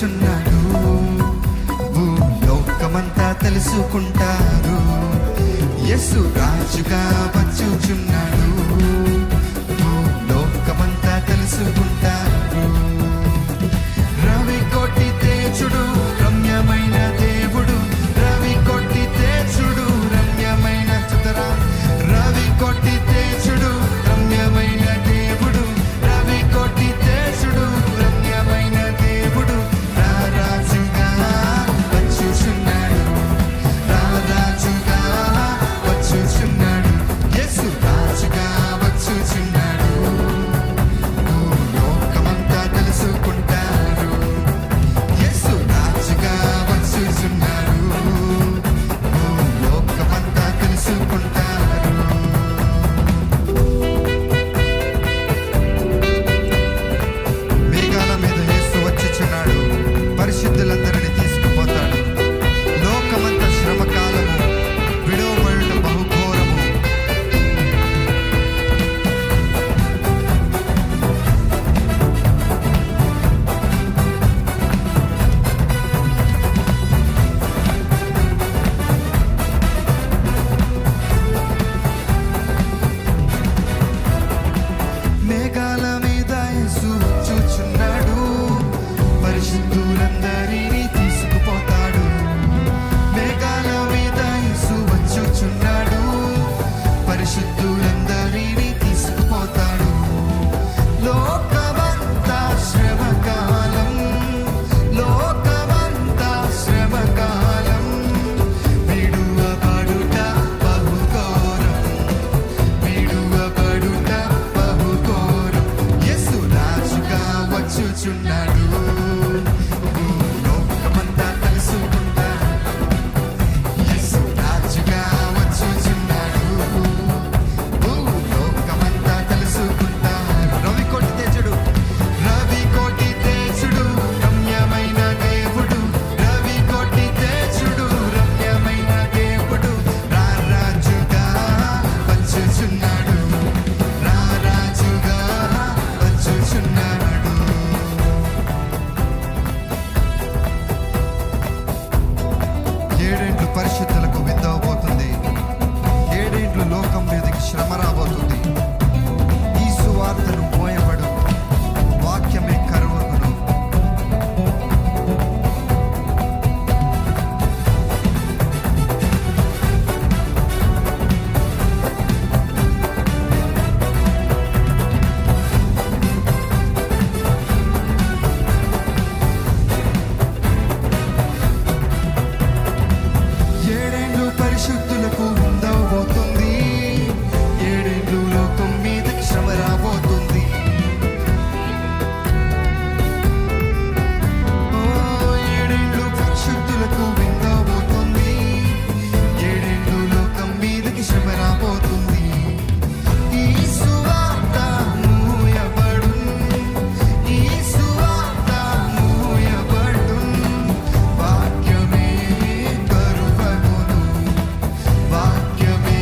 వచ్చుచున్నాడు. భూలోకమంతా తెలుసుకుంటారు, యేసు రాజుగా వచ్చుచున్నాడు. భూలోకమంతా తెలుసుకుంటారు. రవి కోటి తేజుడు రమ్యమైన దేవుడు, రవి కోటి తేజుడు రమ్యమైన చుతరా, రవి కోటి తేజుడు రమ్యమైన దేవుడు, రవి కోటి తేజుడు రమ్యమైన దేవుడు రారాజుగా వచ్చుచున్నాడు, రారాజుగా వచ్చుచున్నాడు, యేసు రాజుగా వచ్చుచున్నాడు. భూలోకమంతా తెలుసుకుంటారు, యేసు రాజుగా వచ్చుచున్నాడు. భూలోకమంతా తెలుసుకుంటారు. మేఘాల మీద యేసు వచ్చుచున్నాడు, పరిశుద్ధులందరినీ తీసుకుపోతాడు. లోకమంతా శ్రమ కాలము, విడవబడుట బహుఘోరము. మేఘాల మీద యేసు వచ్చుచున్నాడు, పరిశుద్ధులందరినీ తీసుకుపోతాడు. మేఘాల మీద యేసు వచ్చుచున్నాడు, పరిశుద్ధులందరినీ తీసుకుపోతాడు. లోకమంతా శ్రమకాలం, లోకమంతా శ్రమకాలం, విడువబడుట బహుఘోరం, విడువబడుట బహుఘోరం. యేసు రాజుగా వచ్చుచున్నాడు. భూలోకమంతా తెలుసుకుంటారు, యేసు రాజుగా వచ్చుచున్నాడు. భూలోకమంతా తెలుసుకుంటారు. రవి కోటి తేజుడు, రవి కోటి తేజుడు రమ్యమైన దేవుడు, రవి కోటి తేజుడు రమ్యమైన దేవుడు రారాజుగా వచ్చుచున్నాడు, రారాజుగా వచ్చుచున్నాడు. ఏడేండ్లు పరిశుద్ధులకు విందవబోతుంది, ఏడేండ్లు లోకం మీదకి శ్రమ రాబోతుంది. ఈ సువార్తను మోయబడు, వాక్యమే కరువగును. ఏడేండ్లు పరిశుద్ధులకు ఉందవబోతుంది, ఏడేండ్లు లోకం మీదకి శ్రమ రాబోతుంది. ఏడేండ్లు పరిశుద్ధులకు విందవబోతుంది, ఏడేండ్లు లోకం మీదకి శ్రమ రాబోతుంది. ఈ సువార్త మూయబడును, ఈ సువార్త మూయబడును, వాక్యమే కరువగును, వాక్యమే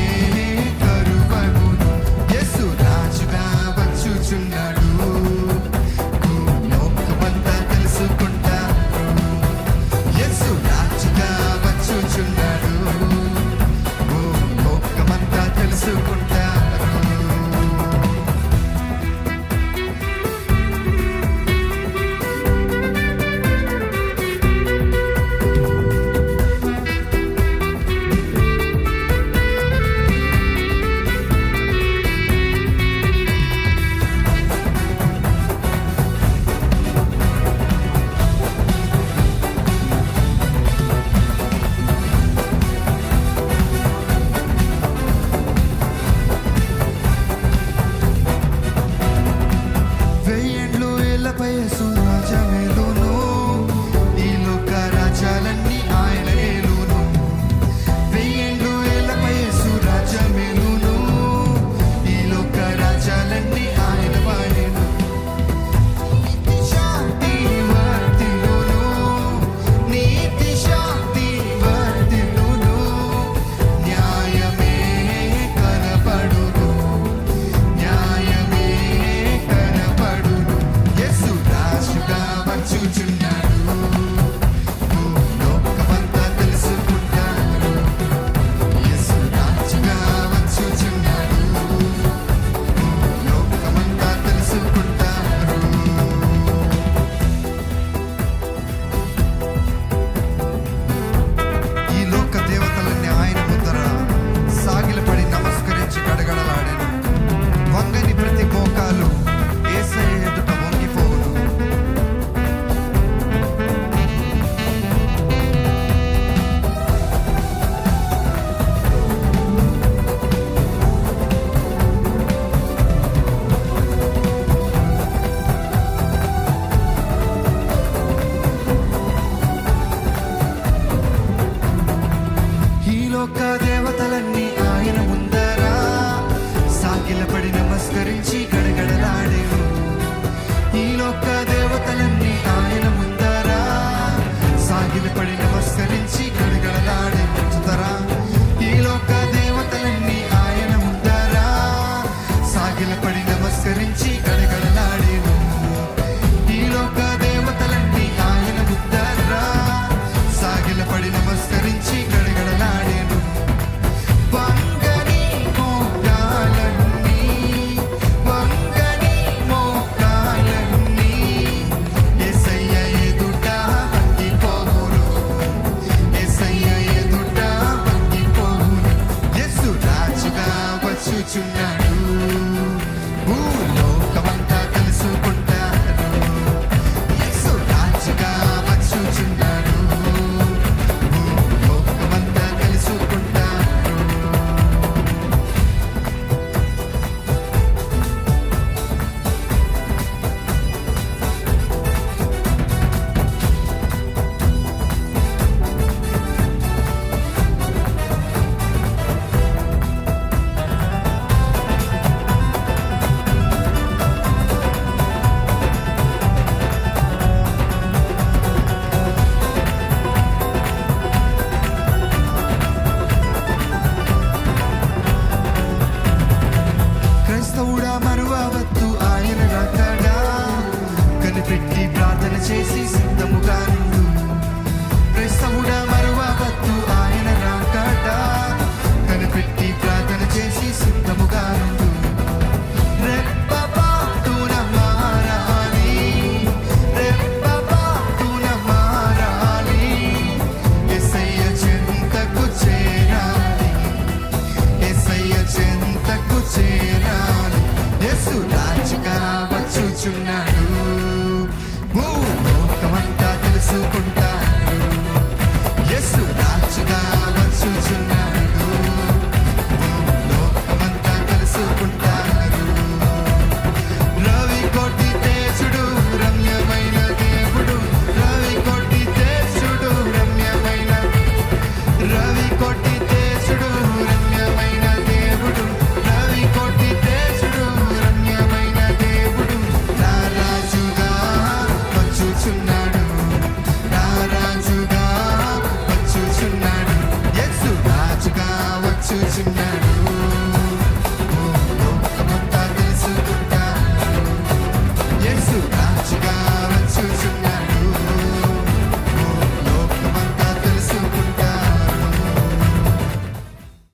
కరువగును. యేసు రాజుగా వచ్చుచున్నాడు. భూలోకమంతా తెలుసుకుంటారు, యేసు రాజుగా వచ్చుచున్నాడు. భూలోకమంతా తెలుసుకుంటారు. వచ్చుచున్నాడు. భూలోకమంతా తెలుసుకుంటారు, యేసు రాజుగా వచ్చుచున్నాడు. భూలోకమంతా తెలుసుకుంటారు. క్రైస్తవుడా మరువవద్దు ఆయన రాకడా, కనిపెట్టి ప్రార్థన చేసి సిద్ధముగా నుండు. క్రైస్తవుడా మరువవద్దు ఆయన రాకడా, కనిపెట్టి ప్రార్థన చేసి సిద్ధముగా నుండు. రెప్పపాటున మారాలి, రెప్పపాటున మారాలి, యేసయ్య చెంతకు చేరాలి, యేసయ్య చెంతకు చేరాలి. యేసు రాజుగా వచ్చుచున్నాడు. భూలోకమంతా తెలుసుకుంటాడు, యేసు రాజుగా వచ్చుచున్నాడు. భూలోకమంతా తెలుసుకుంటారు. రవి కోటి తేజుడు రమ్యమైన దేవుడు, రవి కోటి తేజుడు రమ్యమైన, రవి కోటి తేజుడు రమ్యమైన దేవుడు, రవి కోటి తేజుడు రమ్యమైన దేవుడు, నా రాజుగా వచ్చుచున్నాడు.